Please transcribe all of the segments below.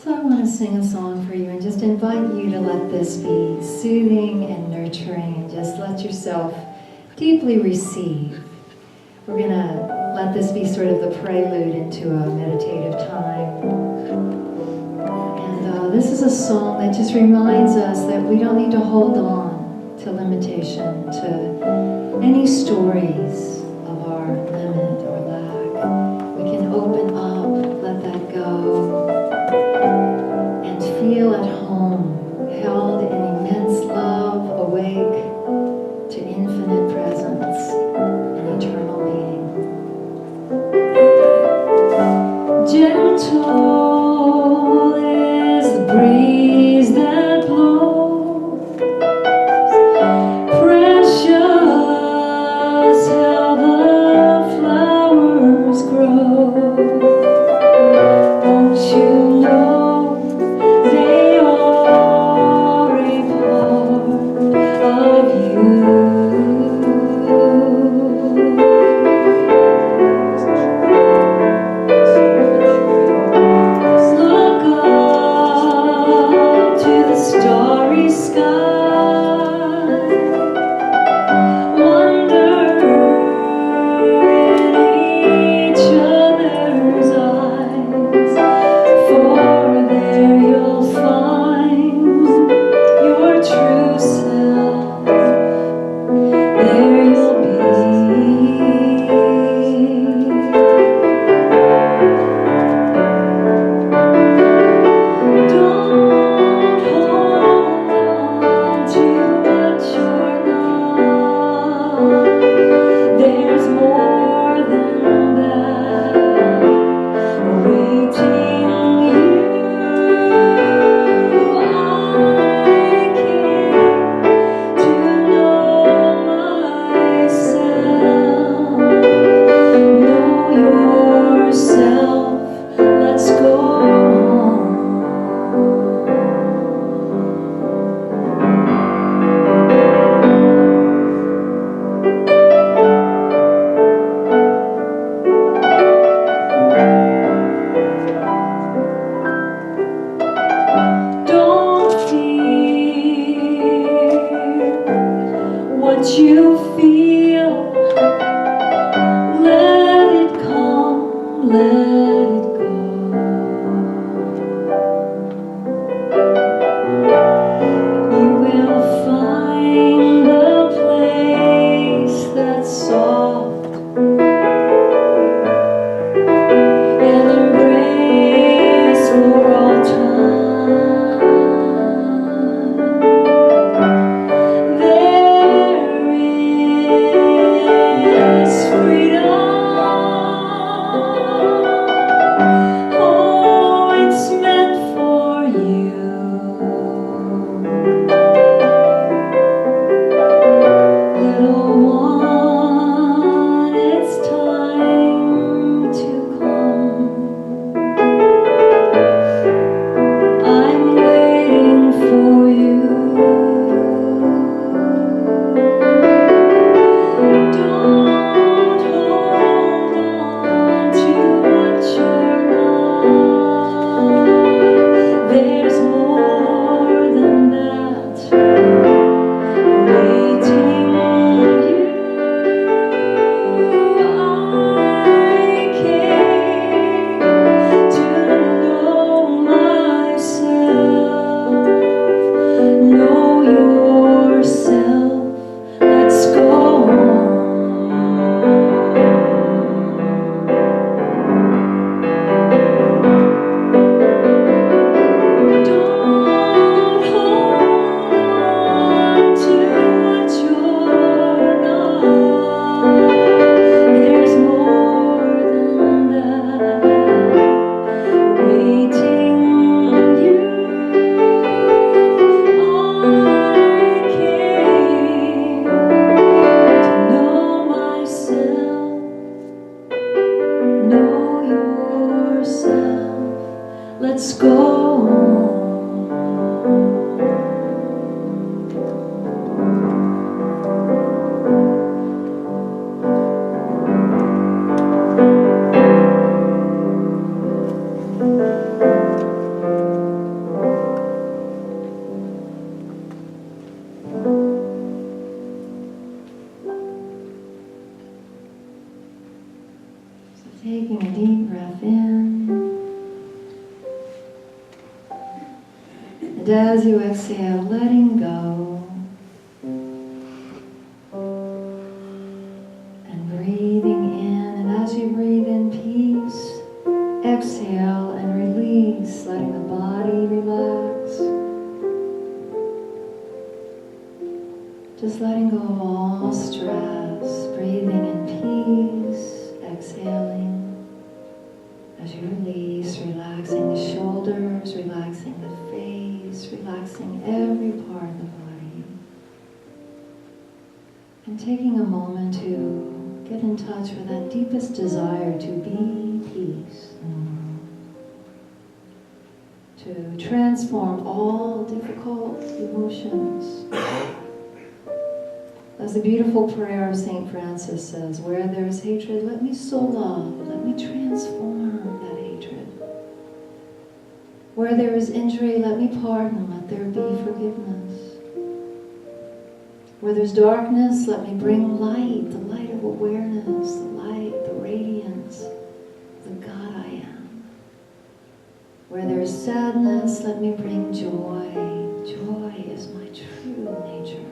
So I want to sing a song for you and just invite you to let this be soothing and nurturing and just let yourself deeply receive. We're going to let this be sort of the prelude into a meditative time. And this is a song that just reminds us that we don't need to hold on to limitation, to any stories of our limit or lack. We can open up, let that go, and feel at home, held in immense love, awake to infinite presence and eternal being. Gentle is the breeze that blows, precious how the flowers grow. Won't you know they are a part of you? What you feel, let it come, let it go. You will find the place that's soft and embrace for all time. There is freedom. Oh, it's meant for you. Little one, it's time to come. I'm waiting for you. Don't hold on to what you're not. There's more than that waiting you. I came to know myself, know yourself. Let's go on. Don't hold on to what you're not. There's more than that waiting you. I came to know myself, know yourself. Let's go on. And as you exhale, letting go and breathing in. And as you breathe in peace, exhale and release, letting the body relax. Just letting go of all stress, breathing in peace, exhaling. As you release, relaxing the shoulders, relaxing the face, relaxing every part of the body. And taking a moment to get in touch with that deepest desire to be peace in the world. To transform all difficult emotions. As the beautiful prayer of St. Francis says, where there is hatred, let me sow love, let me transform that hatred. Where there is injury, let me pardon, let there be forgiveness. Where there's darkness, let me bring light, the light of awareness, the light, the radiance, the God I am. Where there is sadness, let me bring joy. Joy is my true nature.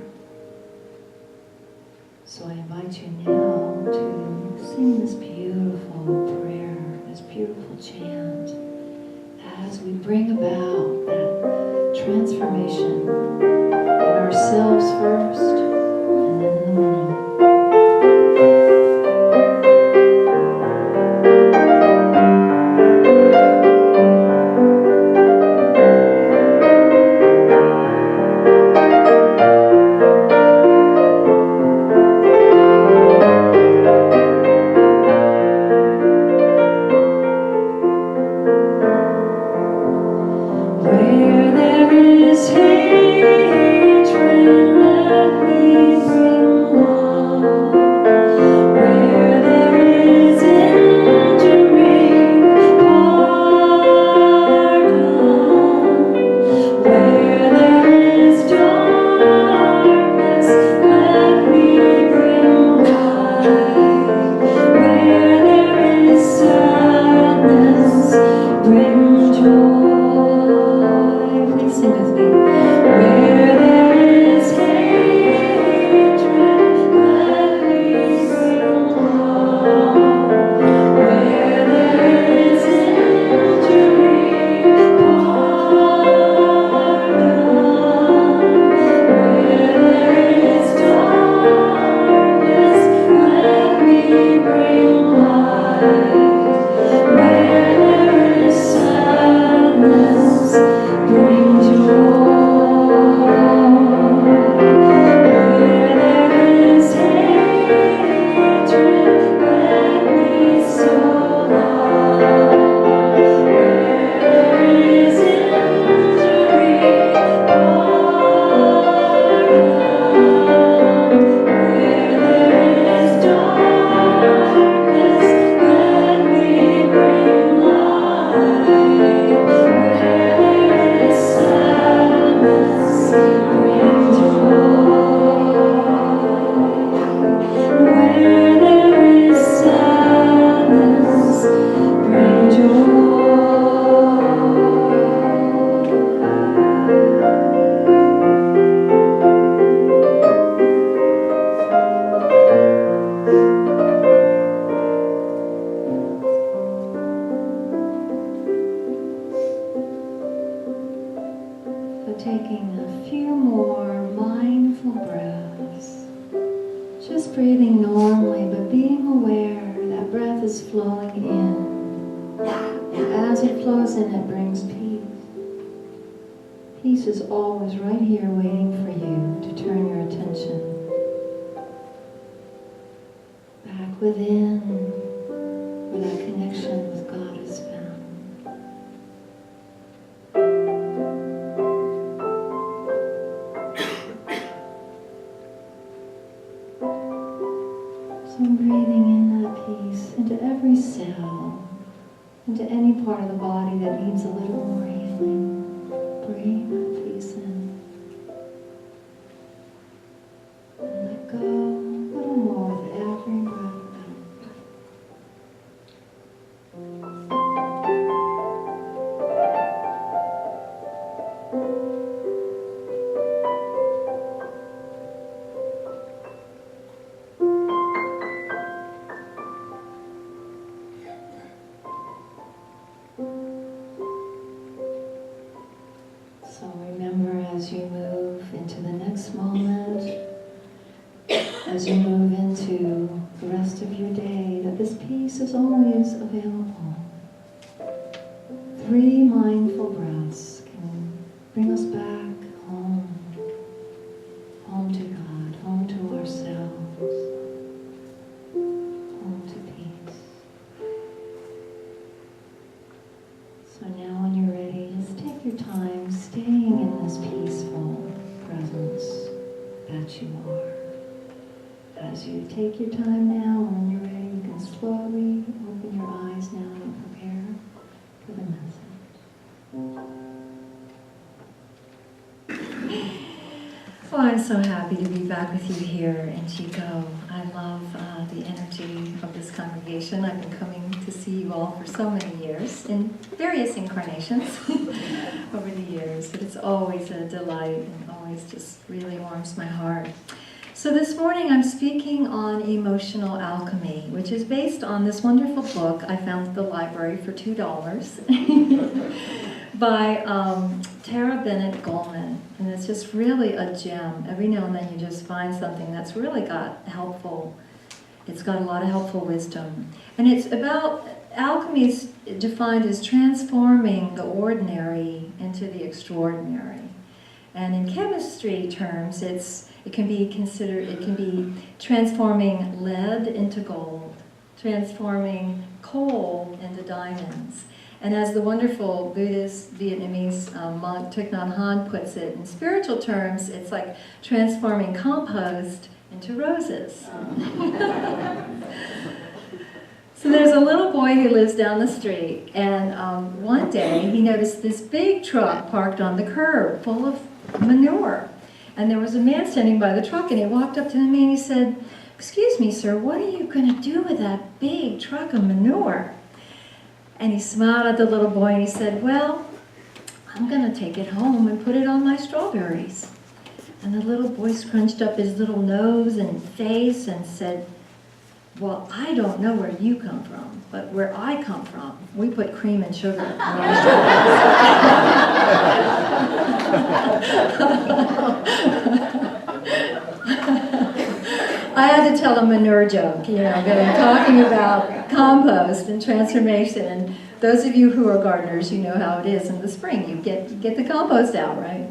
So I invite you now to sing this beautiful prayer, this beautiful chant, as we bring about that transformation in ourselves first, and then in the world. Where there is hatred, let me bring love. Where there is injury, pardon. Where there is darkness, let me bring light. Where there is sadness, bring joy. Please sing with me. Where there is hatred, let me bring love. Where there is injury, pardon. Where there is darkness, let me bring light. Where there is sadness, bring joy. Where there is hatred, let me sow love. Where there is injury, pardon. Where there is darkness, let me bring light. Where there is sadness, bring joy. Where there is sadness, bring joy. So taking a few more mindful breaths, just breathing normally, but being aware that breath is flowing in. And as it flows in, it brings peace. Peace is always right here waiting for you to turn your attention back within, where that connection with God is found. So I'm breathing in that peace into every cell, into any part of the body that needs a little more healing. Bring that peace in. And let go a little more with every breath out. as you move into the next moment, as you move into the rest of your day, that this peace is always available. 3 mindful breaths can bring us back home. Home to God, home to ourselves, home to peace. So now when you're ready, just take your time staying in this peaceful presence that you are. As you take your time now, when you're ready, you can slowly open your eyes now and prepare for the message. Oh, I'm so happy to be back with you here in Chico. I love the energy of this congregation. I've been coming to see you all for so many years, in various incarnations over the years, but it's always a delight and always just really warms my heart. So this morning I'm speaking on emotional alchemy, which is based on this wonderful book I found at the library for $2 by Tara Bennett Goldman. And it's just really a gem. Every now and then you just find something that's really got it's got a lot of helpful wisdom. And it's about, alchemy is defined as transforming the ordinary into the extraordinary. And in chemistry terms, it can be transforming lead into gold, transforming coal into diamonds. And as the wonderful Buddhist Vietnamese monk Thich Nhat Hanh puts it, in spiritual terms, it's like transforming compost into roses. So there's a little boy who lives down the street, and one day he noticed this big truck parked on the curb full of manure. And there was a man standing by the truck, and he walked up to the man and he said, "Excuse me, sir, what are you going to do with that big truck of manure?" And he smiled at the little boy and he said, "Well, I'm going to take it home and put it on my strawberries." And the little boy scrunched up his little nose and face and said, "Well, I don't know where you come from, but where I come from, we put cream and sugar on our I had to tell a manure joke, but I'm talking about compost and transformation. And those of you who are gardeners, you know how it is in the spring. You get the compost out, right?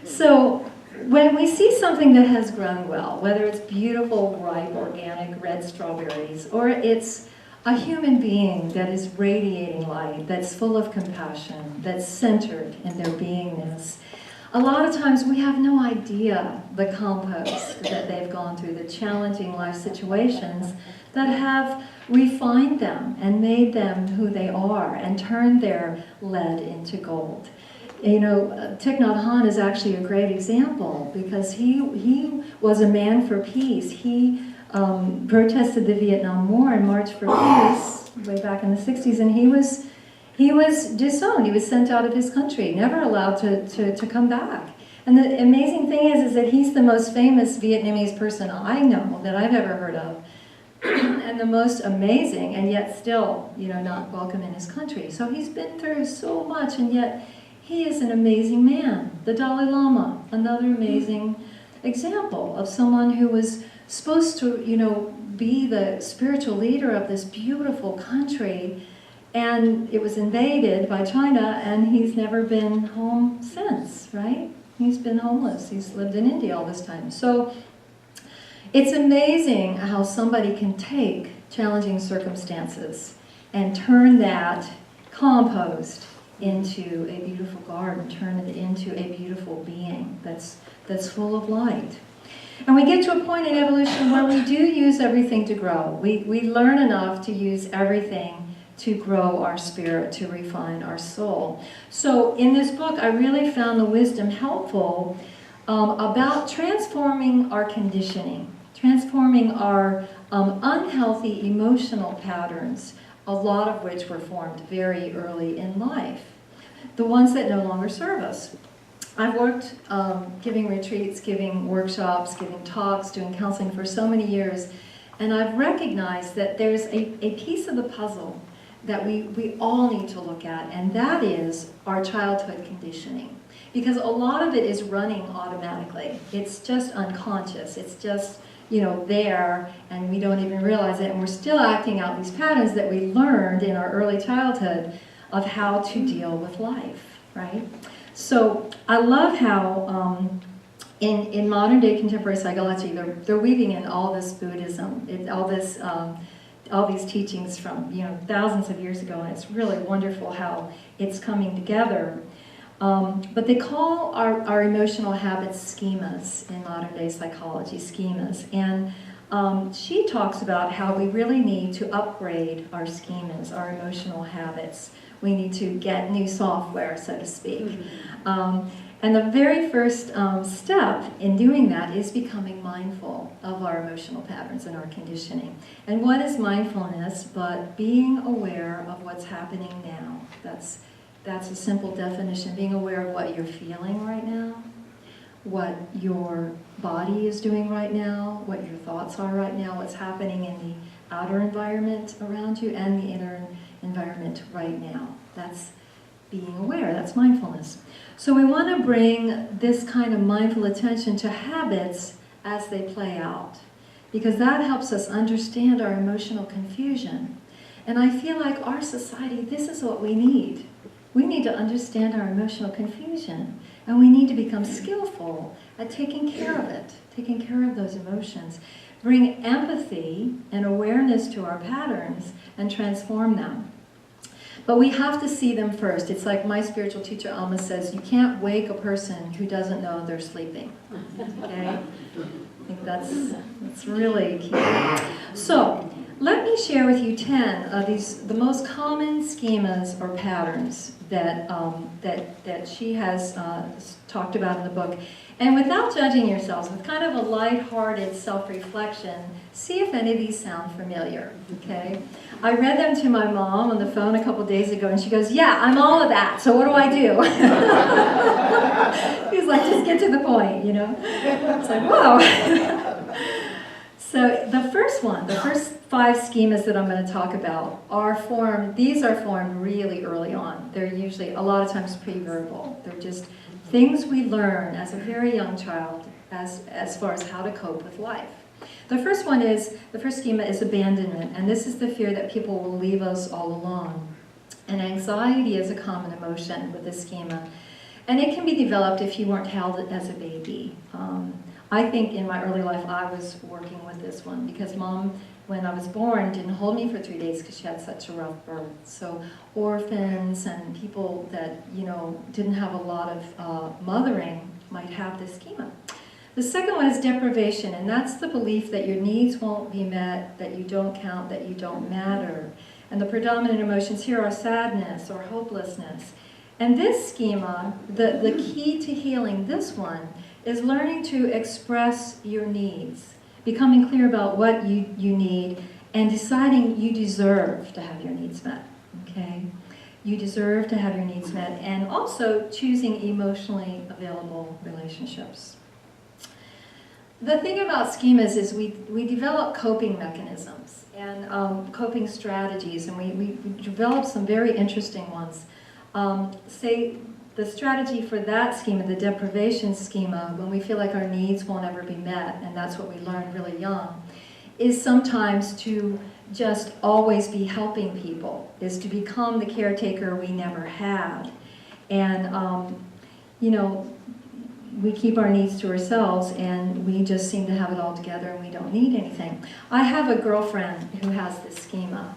So when we see something that has grown well, whether it's beautiful, ripe, organic, red strawberries, or it's a human being that is radiating light, that's full of compassion, that's centered in their beingness, a lot of times we have no idea the compost that they've gone through, the challenging life situations that have refined them and made them who they are and turned their lead into gold. Thich Nhat Hanh is actually a great example because he was a man for peace. He protested the Vietnam War and marched for peace way back in the 60s, and he was disowned. He was sent out of his country, never allowed to come back. And the amazing thing is that he's the most famous Vietnamese person I know that I've ever heard of, and the most amazing, and yet still, not welcome in his country. So he's been through so much, and yet he is an amazing man. The Dalai Lama, another amazing example of someone who was supposed to, be the spiritual leader of this beautiful country, and it was invaded by China, and he's never been home since, right? He's been homeless. He's lived in India all this time. So it's amazing how somebody can take challenging circumstances and turn that compost into a beautiful garden, turn it into a beautiful being that's full of light. And we get to a point in evolution where we do use everything to grow. We learn enough to use everything to grow our spirit, to refine our soul. So in this book, I really found the wisdom helpful about transforming our conditioning, transforming our unhealthy emotional patterns, a lot of which were formed very early in life, the ones that no longer serve us. I've worked giving retreats, giving workshops, giving talks, doing counseling for so many years, and I've recognized that there's a piece of the puzzle that we all need to look at, and that is our childhood conditioning. Because a lot of it is running automatically. It's just unconscious. It's just, there, and we don't even realize it, and we're still acting out these patterns that we learned in our early childhood of how to deal with life, right? So I love how in modern day contemporary psychology, they're weaving in all this Buddhism, all these teachings from thousands of years ago, and it's really wonderful how it's coming together. But they call our emotional habits schemas in modern day psychology, schemas. And she talks about how we really need to upgrade our schemas, our emotional habits. We need to get new software, so to speak. And the very first step in doing that is becoming mindful of our emotional patterns and our conditioning. And what is mindfulness but being aware of what's happening now? That's a simple definition. Being aware of what you're feeling right now, what your body is doing right now, what your thoughts are right now, what's happening in the outer environment around you and the inner environment right now. That's being aware. That's mindfulness. So we want to bring this kind of mindful attention to habits as they play out, because that helps us understand our emotional confusion. And I feel like our society, this is what we need. We need to understand our emotional confusion, and we need to become skillful at taking care of it, taking care of those emotions. Bring empathy and awareness to our patterns and transform them. But we have to see them first. It's like my spiritual teacher Alma says, you can't wake a person who doesn't know they're sleeping. Okay? I think that's really key. So, let me share with you 10 of the most common schemas or patterns that she has talked about in the book. And without judging yourselves, with kind of a lighthearted self-reflection, see if any of these sound familiar, okay? I read them to my mom on the phone a couple days ago, and she goes, yeah, I'm all of that, so what do I do? He's like, just get to the point, It's like, whoa. So the first 5 schemas that I'm going to talk about are formed really early on. They're usually, a lot of times, pre-verbal. They're just things we learn as a very young child as far as how to cope with life. The first schema is abandonment, and this is the fear that people will leave us all alone. And anxiety is a common emotion with this schema. And it can be developed if you weren't held as a baby. I think in my early life I was working with this one because Mom, when I was born, didn't hold me for 3 days because she had such a rough birth. So orphans and people that didn't have a lot of mothering might have this schema. The second one is deprivation, and that's the belief that your needs won't be met, that you don't count, that you don't matter. And the predominant emotions here are sadness or hopelessness. And this schema, the key to healing this one, is learning to express your needs, becoming clear about what you need, and deciding you deserve to have your needs met, okay? You deserve to have your needs met, and also choosing emotionally available relationships. The thing about schemas is we develop coping mechanisms and coping strategies, and we develop some very interesting ones. Say the strategy for that schema, the deprivation schema, when we feel like our needs won't ever be met, and that's what we learned really young, is sometimes to just always be helping people, is to become the caretaker we never had. And, we keep our needs to ourselves, and we just seem to have it all together, and we don't need anything. I have a girlfriend who has this schema.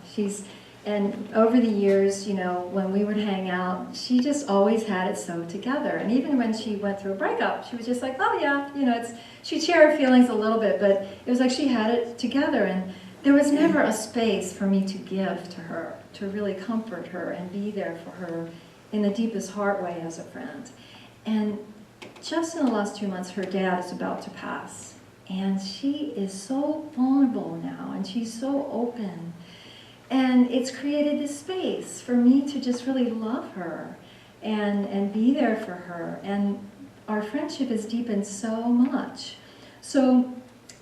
And over the years, when we would hang out, she just always had it so together. And even when she went through a breakup, she was just like, oh yeah, she'd share her feelings a little bit, but it was like she had it together. And there was never a space for me to give to her, to really comfort her and be there for her in the deepest heart way as a friend. And just in the last 2 months, her dad is about to pass. And she is so vulnerable now, and she's so open. And it's created this space for me to just really love her and be there for her. And our friendship has deepened so much. So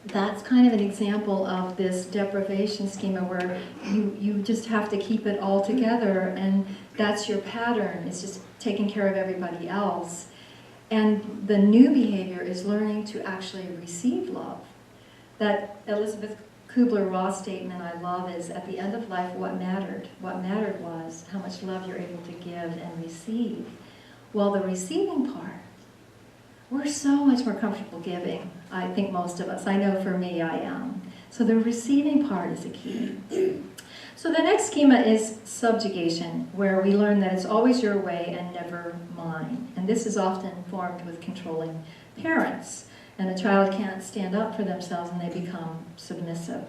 that's kind of an example of this deprivation schema where you just have to keep it all together, and that's your pattern. It's just taking care of everybody else. And the new behavior is learning to actually receive love. That Elizabeth Kubler-Ross statement I love is, at the end of life, what mattered was how much love you're able to give and receive. Well, the receiving part, we're so much more comfortable giving, I think most of us. I know for me, I am. So the receiving part is the key. So the next schema is subjugation, where we learn that it's always your way and never mine. And this is often formed with controlling parents. And a child can't stand up for themselves and they become submissive.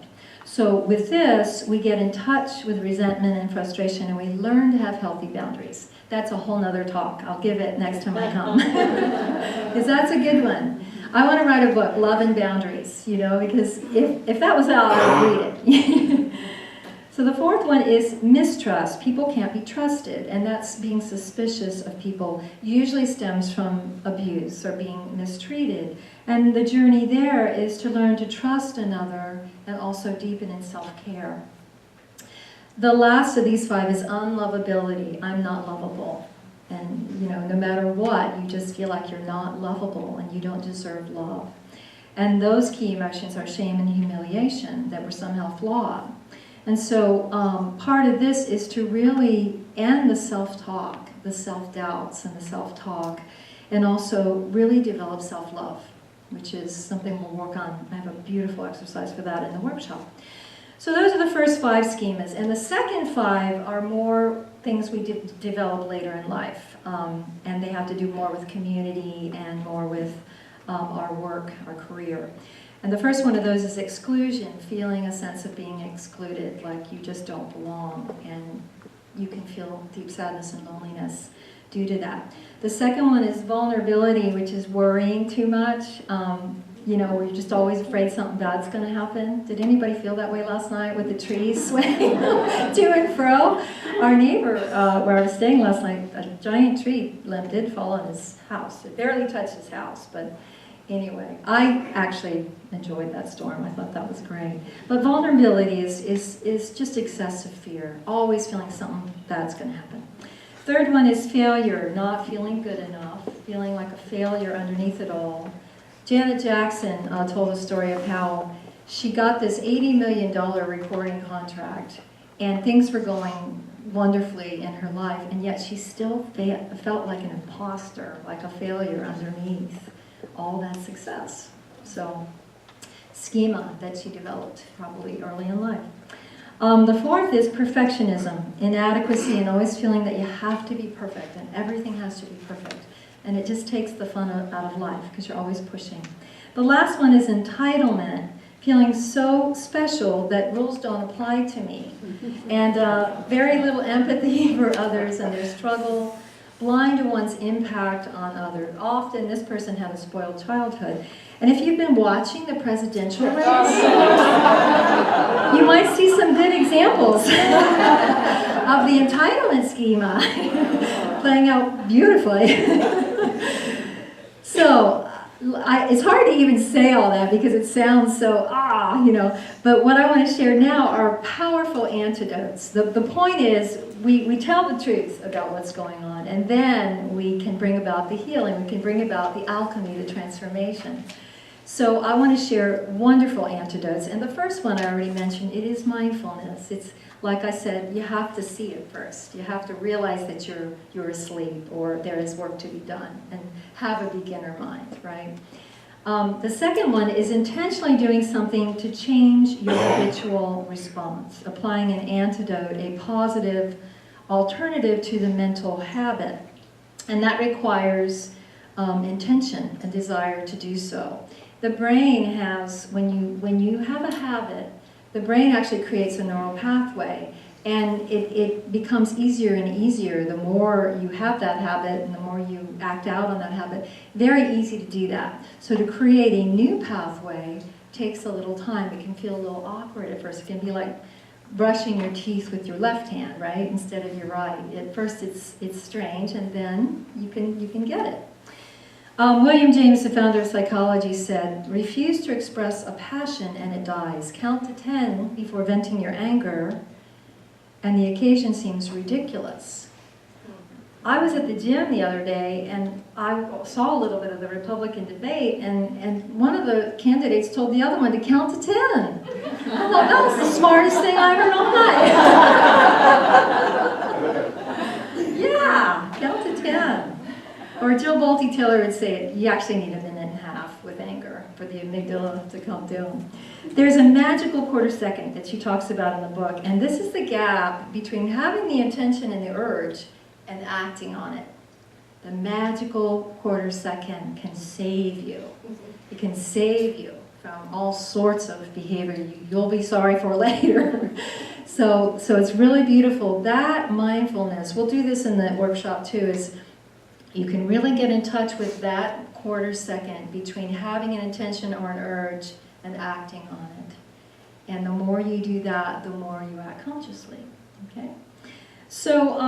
So with this, we get in touch with resentment and frustration, and we learn to have healthy boundaries. That's a whole nother talk. I'll give it next time I come. Because that's a good one. I want to write a book, Love and Boundaries, because if that was out, I would read it. So the fourth one is mistrust. People can't be trusted, and that's being suspicious of people. Usually stems from abuse or being mistreated. And the journey there is to learn to trust another and also deepen in self-care. The last of these 5 is unlovability. I'm not lovable. And, no matter what, you just feel like you're not lovable and you don't deserve love. And those key emotions are shame and humiliation that were somehow flawed. And so part of this is to really end the self-talk, the self-doubts and the self-talk, and also really develop self-love, which is something we'll work on. I have a beautiful exercise for that in the workshop. So those are the first 5 schemas. And the second 5 are more things we develop later in life. And they have to do more with community and more with our work, our career. And the first one of those is exclusion, feeling a sense of being excluded, like you just don't belong, and you can feel deep sadness and loneliness due to that. The second one is vulnerability, which is worrying too much. Where you're just always afraid something bad's going to happen. Did anybody feel that way last night with the trees swaying to and fro? Our neighbor, where I was staying last night, a giant tree limb did fall on his house. It barely touched his house, but anyway, I actually enjoyed that storm. I thought that was great. But vulnerability is just excessive fear, always feeling something bad's going to happen. Third one is failure, not feeling good enough, feeling like a failure underneath it all. Janet Jackson told a story of how she got this $80 million recording contract, and things were going wonderfully in her life, and yet she still felt like an imposter, like a failure underneath all that success. So, schema that she developed probably early in life. The fourth is perfectionism, inadequacy, and always feeling that you have to be perfect and everything has to be perfect. And it just takes the fun out of life because you're always pushing. The last one is entitlement, feeling so special that rules don't apply to me. And very little empathy for others and their struggle, blind to one's impact on others. Often this person had a spoiled childhood. And if you've been watching the presidential race, you might see some good examples of the entitlement schema playing out beautifully. So, it's hard to even say all that because it sounds so, but what I want to share now are powerful antidotes. The point is, we tell the truth about what's going on, and then we can bring about the healing, we can bring about the alchemy, the transformation. So I want to share wonderful antidotes, and the first one I already mentioned, it is mindfulness. It's, like I said, you have to see it first. You have to realize that you're asleep or there is work to be done, and have a beginner mind, right? The second one is intentionally doing something to change your habitual response, applying an antidote, a positive alternative to the mental habit. And that requires intention, a desire to do so. The brain has, when you have a habit, the brain actually creates a neural pathway, and it becomes easier and easier the more you have that habit and the more you act out on that habit. Very easy to do that. So to create a new pathway takes a little time. It can feel a little awkward at first. It can be like brushing your teeth with your left hand, right, instead of your right. At first it's strange, and then you can get it. William James, the founder of psychology, said, refuse to express a passion and it dies. Count to 10 before venting your anger, and the occasion seems ridiculous. I was at the gym the other day, and I saw a little bit of the Republican debate, and one of the candidates told the other one to count to 10. I thought, that was the smartest thing I heard all night. Yeah, count to 10. Or Jill Bolte Taylor would say, you actually need a minute and a half with anger for the amygdala to calm down. There's a magical quarter second that she talks about in the book, and this is the gap between having the intention and the urge and acting on it. The magical quarter second can save you. It can save you from all sorts of behavior you'll be sorry for later. So it's really beautiful. That mindfulness, we'll do this in the workshop too, is you can really get in touch with that quarter second between having an intention or an urge and acting on it. And the more you do that, the more you act consciously. Okay? So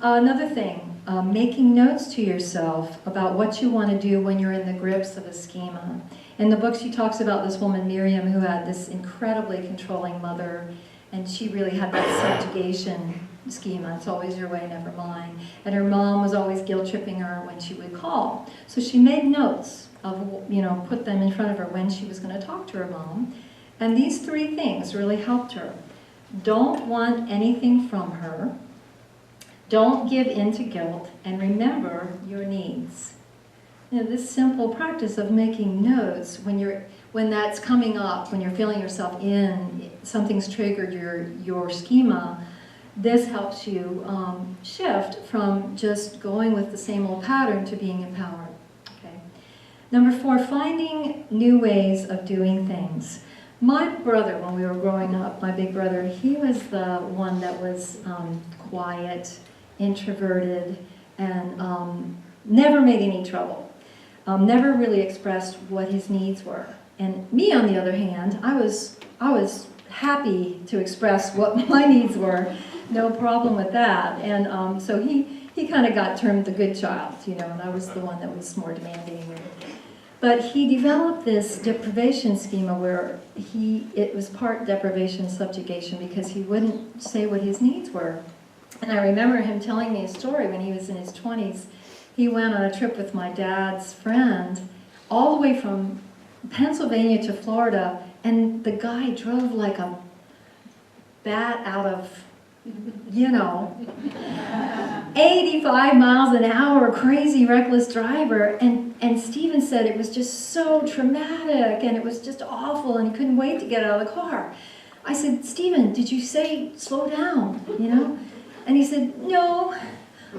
another thing, making notes to yourself about what you want to do when you're in the grips of a schema. In the book she talks about this woman, Miriam, who had this incredibly controlling mother, and she really had that subjugation schema. It's always your way, never mine. And her mom was always guilt-tripping her when she would call. So she made notes of, put them in front of her when she was going to talk to her mom. And these 3 things really helped her. Don't want anything from her. Don't give in to guilt, and remember your needs. This simple practice of making notes when that's coming up, when you're feeling yourself in, something's triggered your schema, this helps you shift from just going with the same old pattern to being empowered. Okay. Number 4, finding new ways of doing things. My brother, when we were growing up, my big brother, he was the one that was quiet, introverted, and never made any trouble. Never really expressed what his needs were. And me, on the other hand, I was happy to express what my needs were. No problem with that. And so he kind of got termed the good child, and I was the one that was more demanding. But he developed this deprivation schema where it was part deprivation subjugation because he wouldn't say what his needs were. And I remember him telling me a story when he was in his 20s. He went on a trip with my dad's friend all the way from Pennsylvania to Florida, and the guy drove like a bat out of 85 miles an hour, crazy, reckless driver. And Stephen said it was just so traumatic, and it was just awful, and he couldn't wait to get out of the car. I said, Stephen, did you say slow down, And he said, no,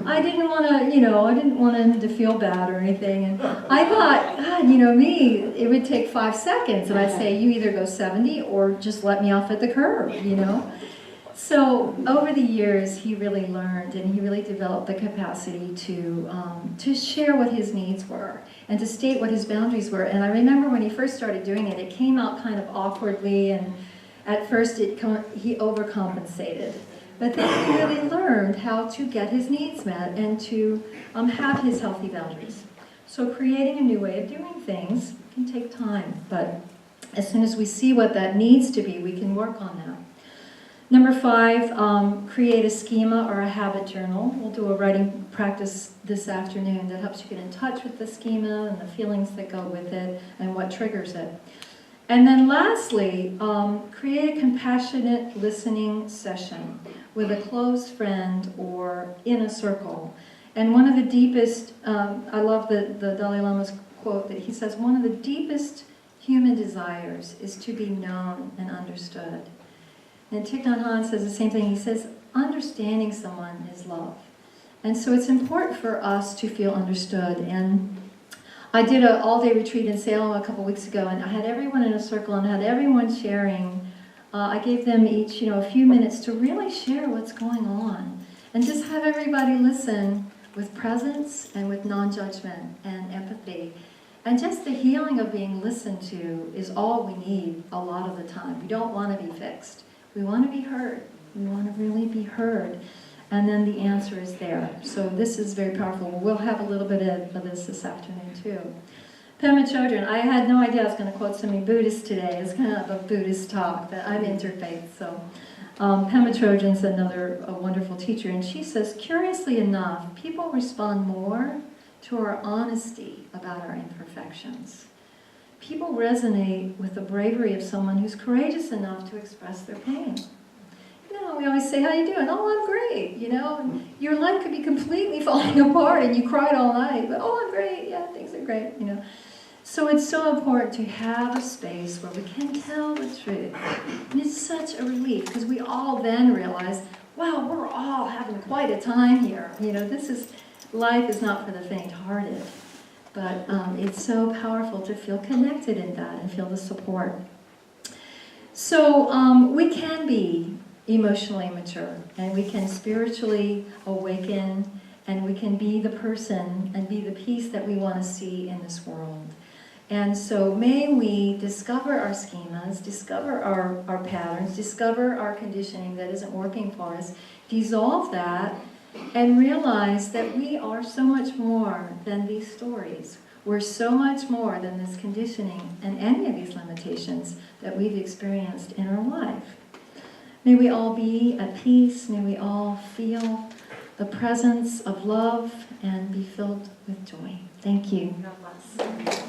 I didn't want to, I didn't want him to feel bad or anything. And I thought, God, me, it would take 5 seconds, and I'd say, you either go 70 or just let me off at the curb, So over the years, he really learned, and he really developed the capacity to share what his needs were and to state what his boundaries were. And I remember when he first started doing it, it came out kind of awkwardly, and at first he overcompensated. But then he really learned how to get his needs met and to have his healthy boundaries. So creating a new way of doing things can take time, but as soon as we see what that needs to be, we can work on that. Number 5, create a schema or a habit journal. We'll do a writing practice this afternoon that helps you get in touch with the schema and the feelings that go with it and what triggers it. And then lastly, create a compassionate listening session with a close friend or in a circle. And one of the deepest, I love the Dalai Lama's quote that he says, one of the deepest human desires is to be known and understood. And Thich Nhat Hanh says the same thing. He says, understanding someone is love. And so it's important for us to feel understood. And I did an all-day retreat in Salem a couple weeks ago, and I had everyone in a circle and had everyone sharing. I gave them each, a few minutes to really share what's going on. And just have everybody listen with presence and with non-judgment and empathy. And just the healing of being listened to is all we need a lot of the time. We don't want to be fixed. We want to be heard. We want to really be heard. And then the answer is there. So this is very powerful. We'll have a little bit of this afternoon too. Pema Chodron, I had no idea I was going to quote something Buddhist today. It's kind of a Buddhist talk, but I'm interfaith. So Pema Chodron's another wonderful teacher, and she says, curiously enough, people respond more to our honesty about our imperfections. People resonate with the bravery of someone who's courageous enough to express their pain. You know, we always say, how you doing? Oh, I'm great, you know. And your life could be completely falling apart and you cried all night, but oh, I'm great, yeah, things are great, you know. So it's so important to have a space where we can tell the truth. And it's such a relief, because we all then realize, wow, we're all having quite a time here. You know, life is not for the faint-hearted. But it's so powerful to feel connected in that and feel the support. So we can be emotionally mature, and we can spiritually awaken, and we can be the person and be the peace that we want to see in this world. And so may we discover our schemas, discover our patterns, discover our conditioning that isn't working for us, dissolve that, and realize that we are so much more than these stories. We're so much more than this conditioning and any of these limitations that we've experienced in our life. May we all be at peace. May we all feel the presence of love and be filled with joy. Thank you. God bless.